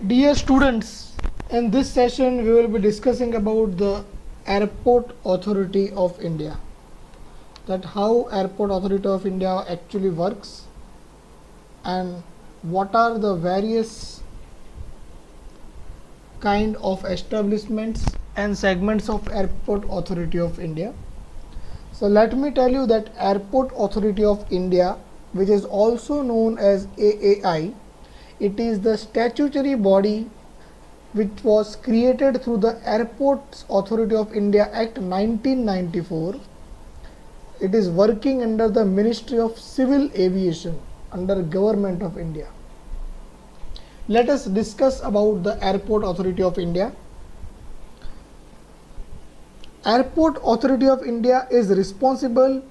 Dear students, in this session we will be discussing about the Airport Authority of India, that how Airport Authority of India actually works and what are the various kind of establishments and segments of Airport Authority of India. So let me tell you that Airport Authority of India, which is also known as AAI, it is the statutory body which was created through the Airports Authority of India Act 1994. It is working under the Ministry of Civil Aviation under Government of India. Let us discuss about the Airport Authority of India. Airport Authority of India is responsible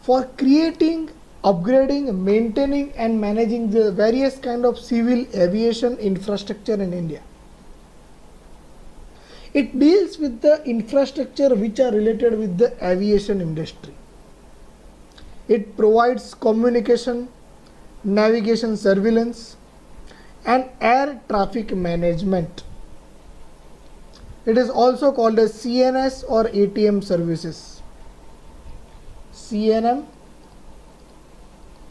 for creating, upgrading, maintaining and managing the various kind of civil aviation infrastructure in India. It deals with the infrastructure which are related with the aviation industry. It provides communication, navigation surveillance and air traffic management. It is also called as CNS or ATM services. CNM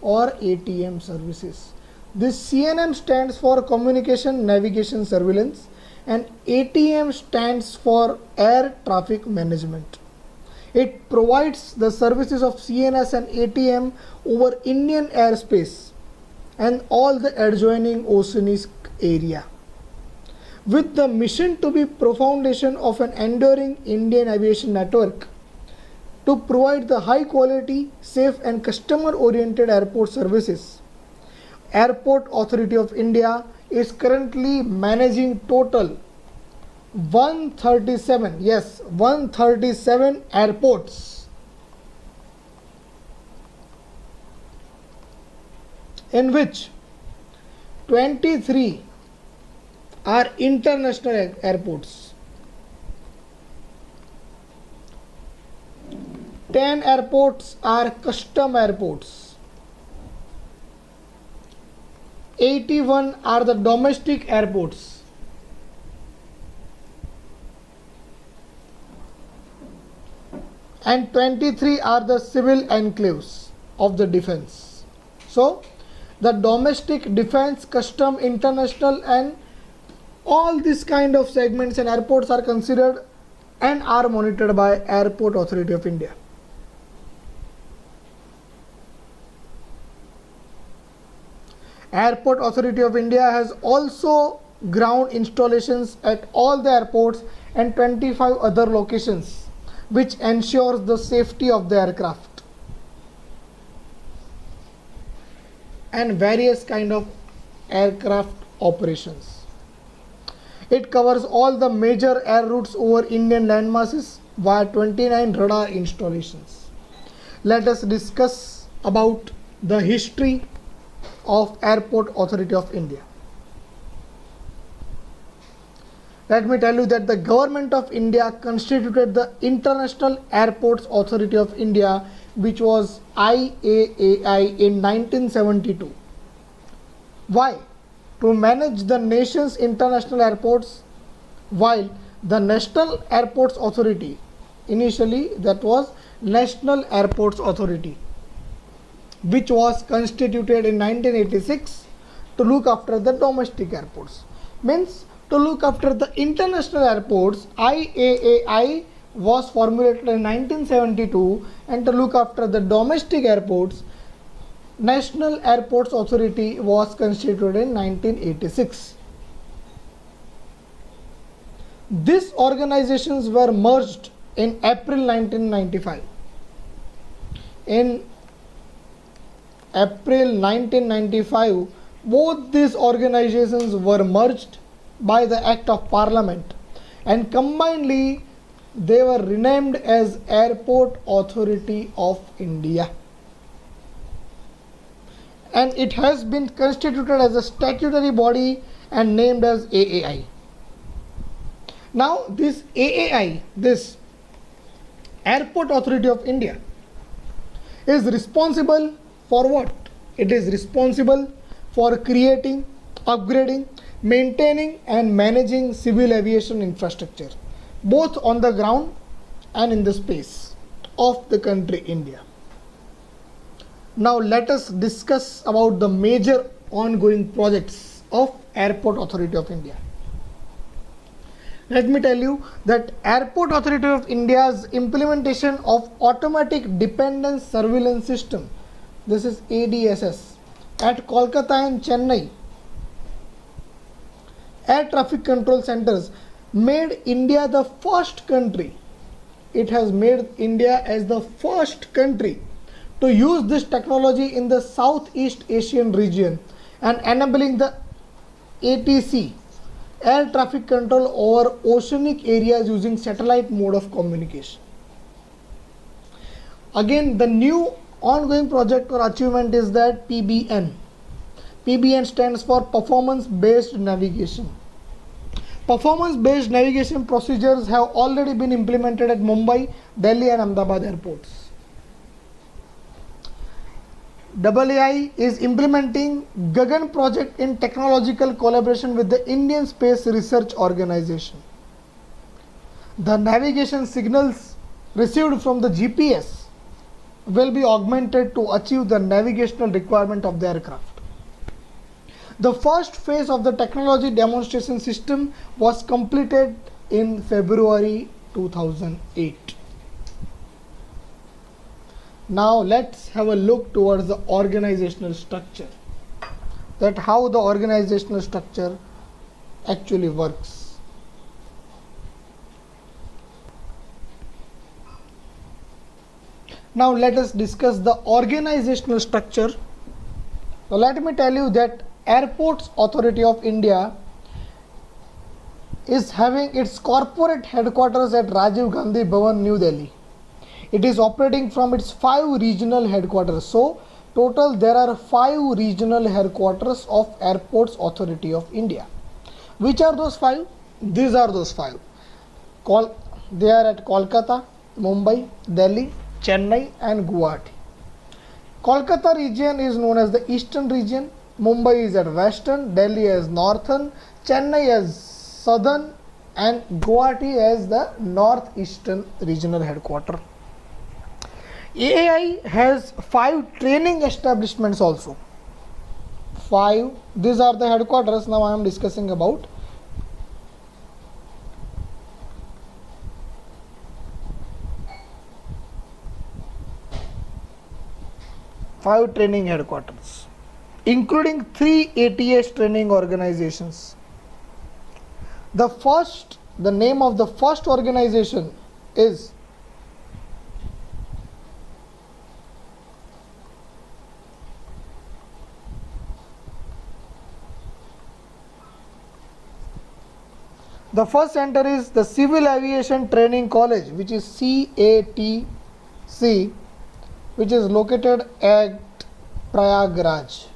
or ATM services. This CNM stands for communication, navigation surveillance and ATM stands for air traffic management. It provides the services of CNS and ATM over Indian airspace and all the adjoining oceanic area, with the mission to be foundation of an enduring Indian aviation network to provide the high quality, safe and customer oriented airport services. Airport Authority of India is currently managing total 137 airports, in which 23 are international airports, 10 airports are custom airports, 81 are the domestic airports, and 23 are the civil enclaves of the defense. So the domestic, defense, custom, international and all these kind of segments and airports are considered and are monitored by Airport Authority of India. Airport Authority of India has also ground installations at all the airports and 25 other locations, which ensures the safety of the aircraft and various kind of aircraft operations. It covers all the major air routes over Indian land masses via 29 radar installations. Let us discuss about the history of Airport Authority of India. Let me tell you that the Government of India constituted the International Airports Authority of India, which was IAAI in 1972. Why? To manage the nation's international airports, while the National Airports Authority, initially that was National Airports Authority, which was constituted in 1986 to look after the domestic airports. Means to look after the international airports, IAAI was formulated in 1972, and to look after the domestic airports, National Airports Authority was constituted in 1986. These organizations were merged in April 1995. In April 1995, both these organizations were merged by the Act of Parliament and combinedly they were renamed as Airport Authority of India, and it has been constituted as a statutory body and named as AAI. Now this AAI, this Airport Authority of India, is responsible for what? It is responsible for creating, upgrading, maintaining and managing civil aviation infrastructure, both on the ground and in the space of the country India. Now let us discuss about the major ongoing projects of Airport Authority of India. Let me tell you that Airport Authority of India's implementation of Automatic Dependence Surveillance System, this is ADSS, at Kolkata and Chennai air traffic control centers made India the first country. It has made India as the first country to use this technology in the Southeast Asian region and enabling the ATC, air traffic control over oceanic areas using satellite mode of communication. Again, the new ongoing project or achievement is that PBN. PBN stands for Performance Based Navigation. Performance based navigation procedures have already been implemented at Mumbai, Delhi and Ahmedabad airports. AAI is implementing Gagan project in technological collaboration with the Indian Space Research Organization. The navigation signals received from the GPS will be augmented to achieve the navigational requirement of the aircraft. The first phase of the technology demonstration system was completed in February 2008. Now let's have a look towards the organizational structure, that how the organizational structure actually works. Now let us discuss the organizational structure. So let me tell you that Airports Authority of India is having its corporate headquarters at Rajiv Gandhi Bhavan, New Delhi. It is operating from its 5 regional headquarters. So total there are 5 regional headquarters of Airports Authority of India. Which are those 5? These are those 5. They are at Kolkata, Mumbai, Delhi, Chennai and Guwahati. Kolkata region is known as the Eastern region, Mumbai is at Western, Delhi as Northern, Chennai as Southern and Guwahati as the Northeastern regional headquarter. AAI has 5 training establishments also. 5, these are the headquarters. Now I am discussing about five training headquarters, including 3 ATS training organizations. The name of the first organization is the first center is the Civil Aviation Training College, which is CATC, which is located at Prayagraj,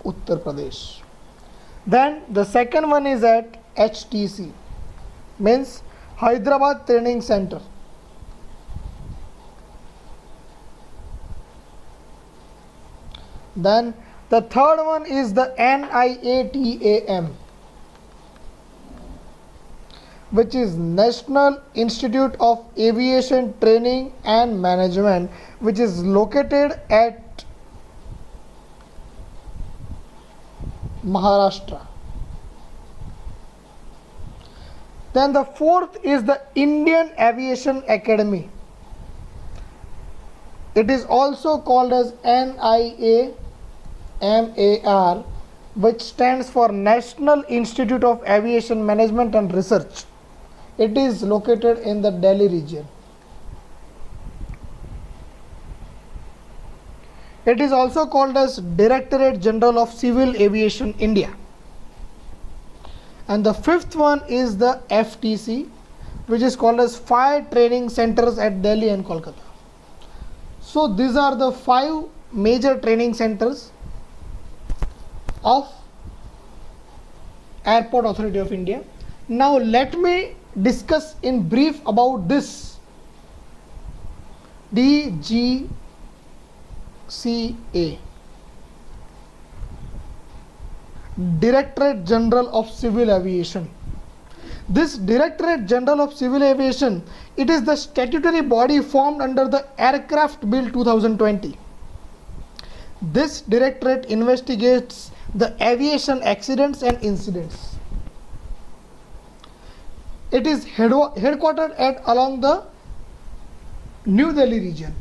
Uttar Pradesh. Then the second one is at HTC, means Hyderabad Training Center. Then the third one is the NIATAM, which is National Institute of Aviation Training and Management, which is located at Maharashtra. Then the fourth is the Indian Aviation Academy. It is also called as NIAMAR, which stands for National Institute of Aviation Management and Research. It is located in the Delhi region. It is also called as Directorate General of Civil Aviation India. And the fifth one is the FTC, which is called as 5 training centers at Delhi and Kolkata. So these are the 5 major training centers of Airport Authority of India. Now let me discuss in brief about this DGCA. Directorate General of Civil Aviation. This Directorate General of Civil Aviation, it is the statutory body formed under the Aircraft Bill 2020. This directorate investigates the aviation accidents and incidents. It is headquartered at along the New Delhi region.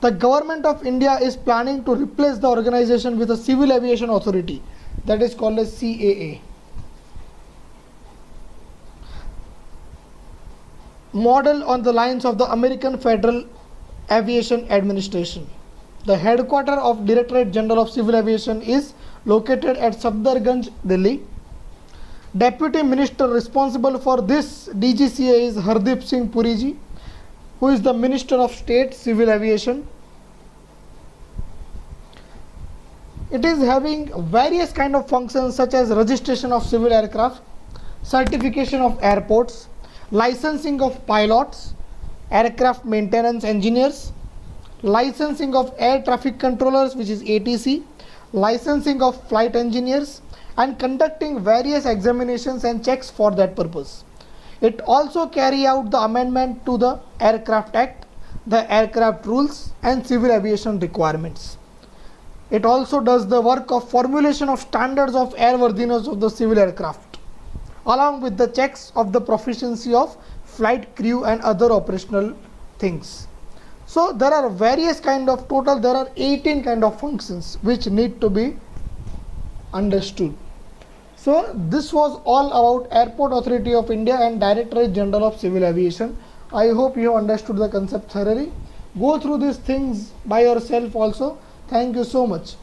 The government of India is planning to replace the organization with a civil aviation authority, that is called as CAA. Model on the lines of the American Federal Aviation Administration. The headquarters of Directorate General of Civil Aviation is located at Safdarganj, Delhi. Deputy Minister responsible for this DGCA is Hardeep Singh Puri ji, who is the Minister of State Civil Aviation. It is having various kind of functions such as registration of civil aircraft, certification of airports, licensing of pilots, aircraft maintenance engineers, licensing of air traffic controllers, which is ATC, licensing of flight engineers, and conducting various examinations and checks for that purpose. It also carry out the amendment to the Aircraft Act, the aircraft rules and civil aviation requirements. It also does the work of formulation of standards of airworthiness of the civil aircraft, along with the checks of the proficiency of flight crew and other operational things. So there are various kind of, total there are 18 kind of functions which need to be understood. So this was all about Airport Authority of India and Directorate General of Civil Aviation. I hope you understood the concept thoroughly. Go through these things by yourself also. Thank you so much.